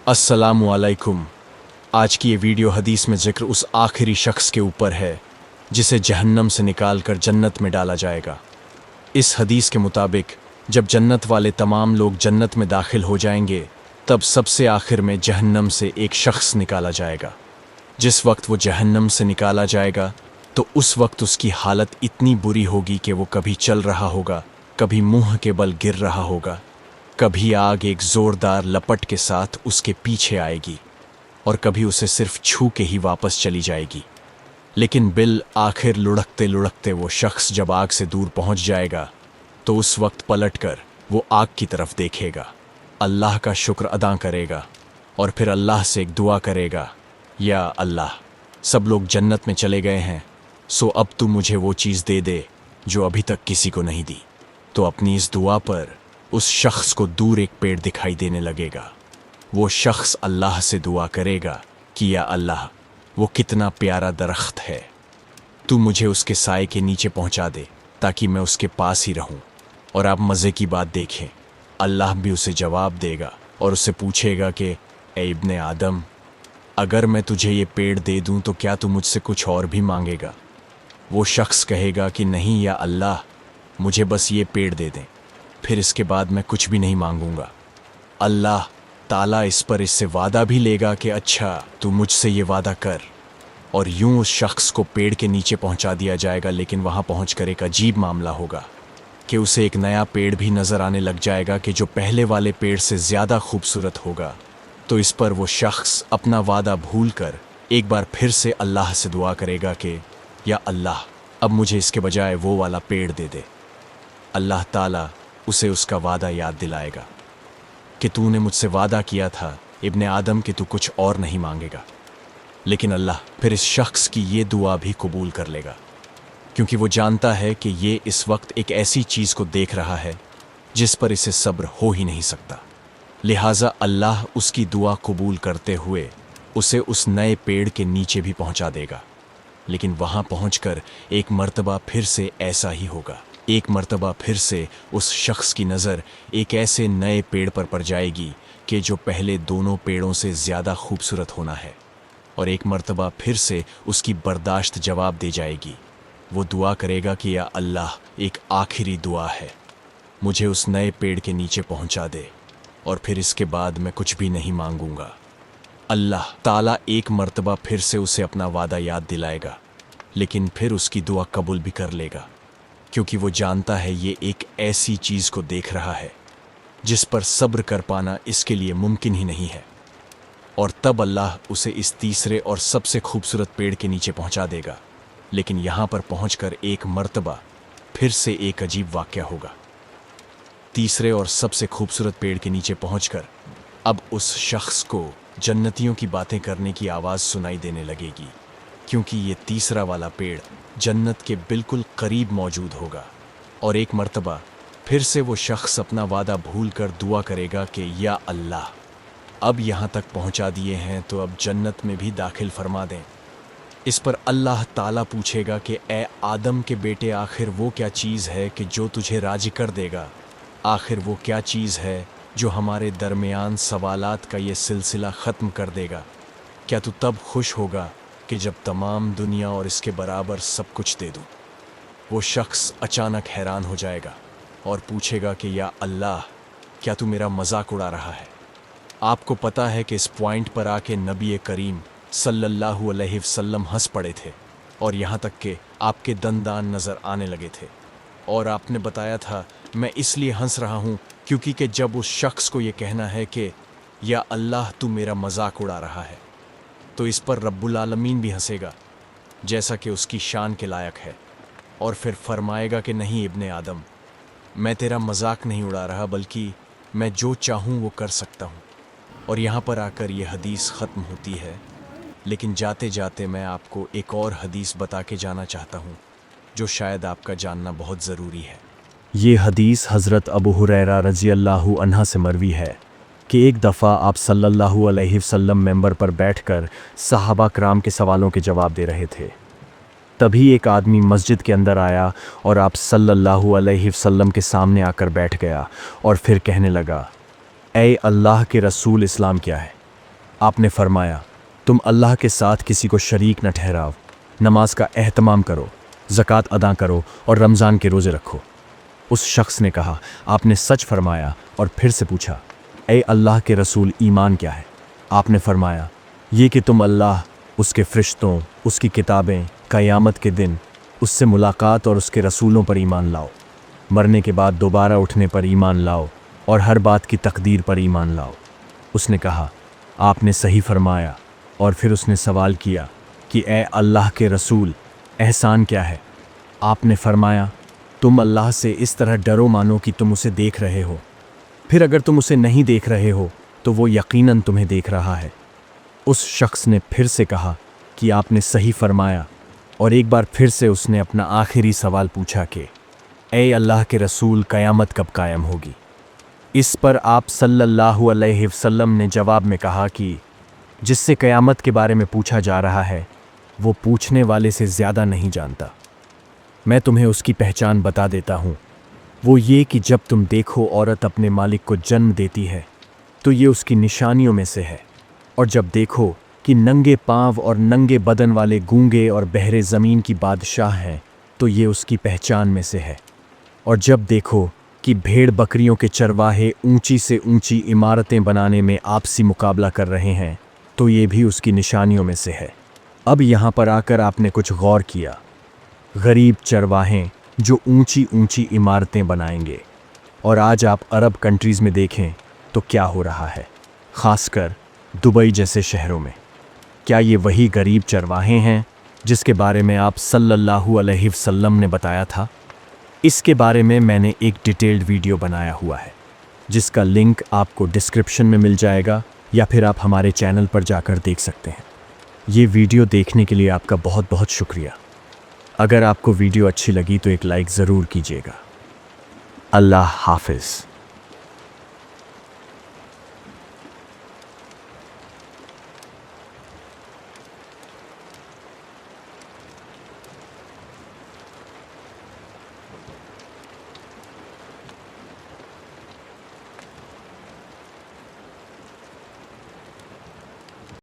अस्सलामुअलैकुम। आज की ये वीडियो हदीस में जिक्र उस आखिरी शख्स के ऊपर है जिसे जहन्नम से निकाल कर जन्नत में डाला जाएगा। इस हदीस के मुताबिक जब जन्नत वाले तमाम लोग जन्नत में दाखिल हो जाएंगे तब सबसे आखिर में जहन्नम से एक शख्स निकाला जाएगा। जिस वक्त वो जहन्नम से निकाला जाएगा तो उस वक्त उसकी हालत इतनी बुरी होगी कि वो कभी चल रहा होगा, कभी मुंह के बल गिर रहा होगा, कभी आग एक जोरदार लपट के साथ उसके पीछे आएगी और कभी उसे सिर्फ छू के ही वापस चली जाएगी। लेकिन बिल आखिर लुढ़कते लुढ़कते वो शख्स जब आग से दूर पहुंच जाएगा तो उस वक्त पलटकर वो आग की तरफ देखेगा, अल्लाह का शुक्र अदा करेगा और फिर अल्लाह से एक दुआ करेगा, या अल्लाह, सब लोग जन्नत में चले गए हैं, सो अब तू मुझे वो चीज़ दे दे जो अभी तक किसी को नहीं दी। तो अपनी इस दुआ पर उस शख्स को दूर एक पेड़ दिखाई देने लगेगा। वो शख्स अल्लाह से दुआ करेगा कि या अल्लाह, वो कितना प्यारा दरख्त है, तू मुझे उसके साए के नीचे पहुंचा दे ताकि मैं उसके पास ही रहूं। और आप मज़े की बात देखें, अल्लाह भी उसे जवाब देगा और उससे पूछेगा कि ए इब्ने आदम, अगर मैं तुझे ये पेड़ दे दूं तो क्या तू मुझसे कुछ और भी मांगेगा? वो शख्स कहेगा कि नहीं या अल्लाह, मुझे बस ये पेड़ दे दें, फिर इसके बाद मैं कुछ भी नहीं मांगूंगा। अल्लाह ताला इस पर इससे वादा भी लेगा कि अच्छा, तू मुझसे ये वादा कर। और यूं उस शख्स को पेड़ के नीचे पहुंचा दिया जाएगा। लेकिन वहां पहुंचकर एक अजीब मामला होगा कि उसे एक नया पेड़ भी नजर आने लग जाएगा कि जो पहले वाले पेड़ से ज्यादा खूबसूरत होगा। तो इस पर वो शख्स अपना वादा भूलकर एक बार फिर से अल्लाह से दुआ करेगा कि या अल्लाह, अब मुझे इसके बजाय वो वाला पेड़ दे दे। अल्लाह ताला उसे उसका वादा याद दिलाएगा कि तूने मुझसे वादा किया था इब्ने आदम कि तू कुछ और नहीं मांगेगा। लेकिन अल्लाह फिर इस शख्स की ये दुआ भी कबूल कर लेगा, क्योंकि वो जानता है कि ये इस वक्त एक ऐसी चीज़ को देख रहा है जिस पर इसे सब्र हो ही नहीं सकता। लिहाजा अल्लाह उसकी दुआ कबूल करते हुए उसे उस नए पेड़ के नीचे भी पहुंचा देगा। लेकिन वहां पहुंचकर एक मर्तबा फिर से ऐसा ही होगा। एक मर्तबा फिर से उस शख्स की नज़र एक ऐसे नए पेड़ पर पड़ जाएगी कि जो पहले दोनों पेड़ों से ज़्यादा खूबसूरत होना है। और एक मर्तबा फिर से उसकी बर्दाश्त जवाब दे जाएगी। वो दुआ करेगा कि या अल्लाह, एक आखिरी दुआ है, मुझे उस नए पेड़ के नीचे पहुंचा दे और फिर इसके बाद मैं कुछ भी नहीं मांगूंगा। अल्लाह ताला एक मर्तबा फिर से उसे अपना वादा याद दिलाएगा, लेकिन फिर उसकी दुआ कबूल भी कर लेगा, क्योंकि वो जानता है ये एक ऐसी चीज़ को देख रहा है जिस पर सब्र कर पाना इसके लिए मुमकिन ही नहीं है। और तब अल्लाह उसे इस तीसरे और सबसे खूबसूरत पेड़ के नीचे पहुंचा देगा। लेकिन यहाँ पर पहुंचकर एक मर्तबा फिर से एक अजीब वाक़या होगा। तीसरे और सबसे खूबसूरत पेड़ के नीचे पहुंचकर अब उस शख्स को जन्नतियों की बातें करने की आवाज़ सुनाई देने लगेगी, क्योंकि ये तीसरा वाला पेड़ जन्नत के बिल्कुल करीब मौजूद होगा। और एक मर्तबा फिर से वो शख्स अपना वादा भूल कर दुआ करेगा कि या अल्लाह, अब यहाँ तक पहुँचा दिए हैं तो अब जन्नत में भी दाखिल फरमा दें। इस पर अल्लाह ताला पूछेगा कि ए आदम के बेटे, आखिर वो क्या चीज़ है कि जो तुझे राज़ी कर देगा? आखिर वो क्या चीज़ है जो हमारे दरमियान सवालात का ये सिलसिला ख़त्म कर देगा? क्या तू तब खुश होगा कि जब तमाम दुनिया और इसके बराबर सब कुछ दे दूं? वो शख्स अचानक हैरान हो जाएगा और पूछेगा कि या अल्लाह, क्या तू मेरा मजाक उड़ा रहा है? आपको पता है कि इस पॉइंट पर आके नबी करीम सल्लल्लाहु अलैहि वसल्लम हंस पड़े थे और यहाँ तक कि आपके दंदान नज़र आने लगे थे। और आपने बताया था, मैं इसलिए हंस रहा हूँ क्योंकि कि जब उस शख्स को ये कहना है कि या अल्लाह, तू मेरा मजाक उड़ा रहा है, तो इस पर रब्बुल आलमीन भी हंसेगा जैसा कि उसकी शान के लायक है, और फिर फरमाएगा कि नहीं इब्ने आदम, मैं तेरा मजाक नहीं उड़ा रहा, बल्कि मैं जो चाहूँ वो कर सकता हूँ। और यहाँ पर आकर ये हदीस ख़त्म होती है। लेकिन जाते जाते मैं आपको एक और हदीस बता के जाना चाहता हूँ जो शायद आपका जानना बहुत ज़रूरी है। ये हदीस हज़रत अबू हुरैरा रज़ी अल्लाहु अन्हा से मरवी है कि एक दफ़ा आप सल्लल्लाहु अलैहि वसल्लम मेंबर पर बैठकर सहाबा कराम के सवालों के जवाब दे रहे थे। तभी एक आदमी मस्जिद के अंदर आया और आप सल्लल्लाहु अलैहि वसल्लम के सामने आकर बैठ गया और फिर कहने लगा, ए अल्लाह के रसूल, इस्लाम क्या है? आपने फरमाया, तुम अल्लाह के साथ किसी को शरीक न ठहराओ, नमाज का एहतमाम करो, ज़कात अदा करो और रमज़ान के रोज़े रखो। उस शख्स ने कहा, आपने सच फरमाया, और फिर से पूछा, ए अल्लाह के रसूल, ईमान क्या है? आपने फरमाया, ये कि तुम अल्लाह, उसके फ़रिश्तों, उसकी किताबें, क़यामत के दिन, उससे मुलाकात और उसके रसूलों पर ईमान लाओ, मरने के बाद दोबारा उठने पर ईमान लाओ और हर बात की तकदीर पर ईमान लाओ। उसने कहा, आपने सही फरमाया। और फिर उसने सवाल किया कि ए अल्लाह के रसूल, एहसान क्या है? आपने फरमाया, तुम अल्लाह से इस तरह डरो मानो कि तुम उसे देख रहे हो, फिर अगर तुम उसे नहीं देख रहे हो तो वो यकीनन तुम्हें देख रहा है। उस शख्स ने फिर से कहा कि आपने सही फरमाया, और एक बार फिर से उसने अपना आखिरी सवाल पूछा कि ए अल्लाह के रसूल, क़यामत कब कायम होगी? इस पर आप सल्लल्लाहु अलैहि वसल्लम ने जवाब में कहा कि जिससे क़यामत के बारे में पूछा जा रहा है वो पूछने वाले से ज़्यादा नहीं जानता। मैं तुम्हें उसकी पहचान बता देता हूँ। वो ये कि जब तुम देखो औरत अपने मालिक को जन्म देती है तो ये उसकी निशानियों में से है, और जब देखो कि नंगे पाँव और नंगे बदन वाले गूंगे और बहरे ज़मीन की बादशाह हैं तो ये उसकी पहचान में से है, और जब देखो कि भेड़ बकरियों के चरवाहे ऊंची से ऊंची इमारतें बनाने में आपसी मुकाबला कर रहे हैं तो ये भी उसकी निशानियों में से है। अब यहाँ पर आकर आपने कुछ गौर किया, गरीब चरवाहे जो ऊंची ऊंची इमारतें बनाएंगे, और आज आप अरब कंट्रीज़ में देखें तो क्या हो रहा है, ख़ासकर दुबई जैसे शहरों में। क्या ये वही गरीब चरवाहे हैं जिसके बारे में आप सल्लल्लाहु अलैहि वसल्लम ने बताया था? इसके बारे में मैंने एक डिटेल्ड वीडियो बनाया हुआ है जिसका लिंक आपको डिस्क्रिप्शन में मिल जाएगा, या फिर आप हमारे चैनल पर जाकर देख सकते हैं। ये वीडियो देखने के लिए आपका बहुत बहुत शुक्रिया। अगर आपको वीडियो अच्छी लगी तो एक लाइक ज़रूर कीजिएगा। अल्लाह हाफ़िज़।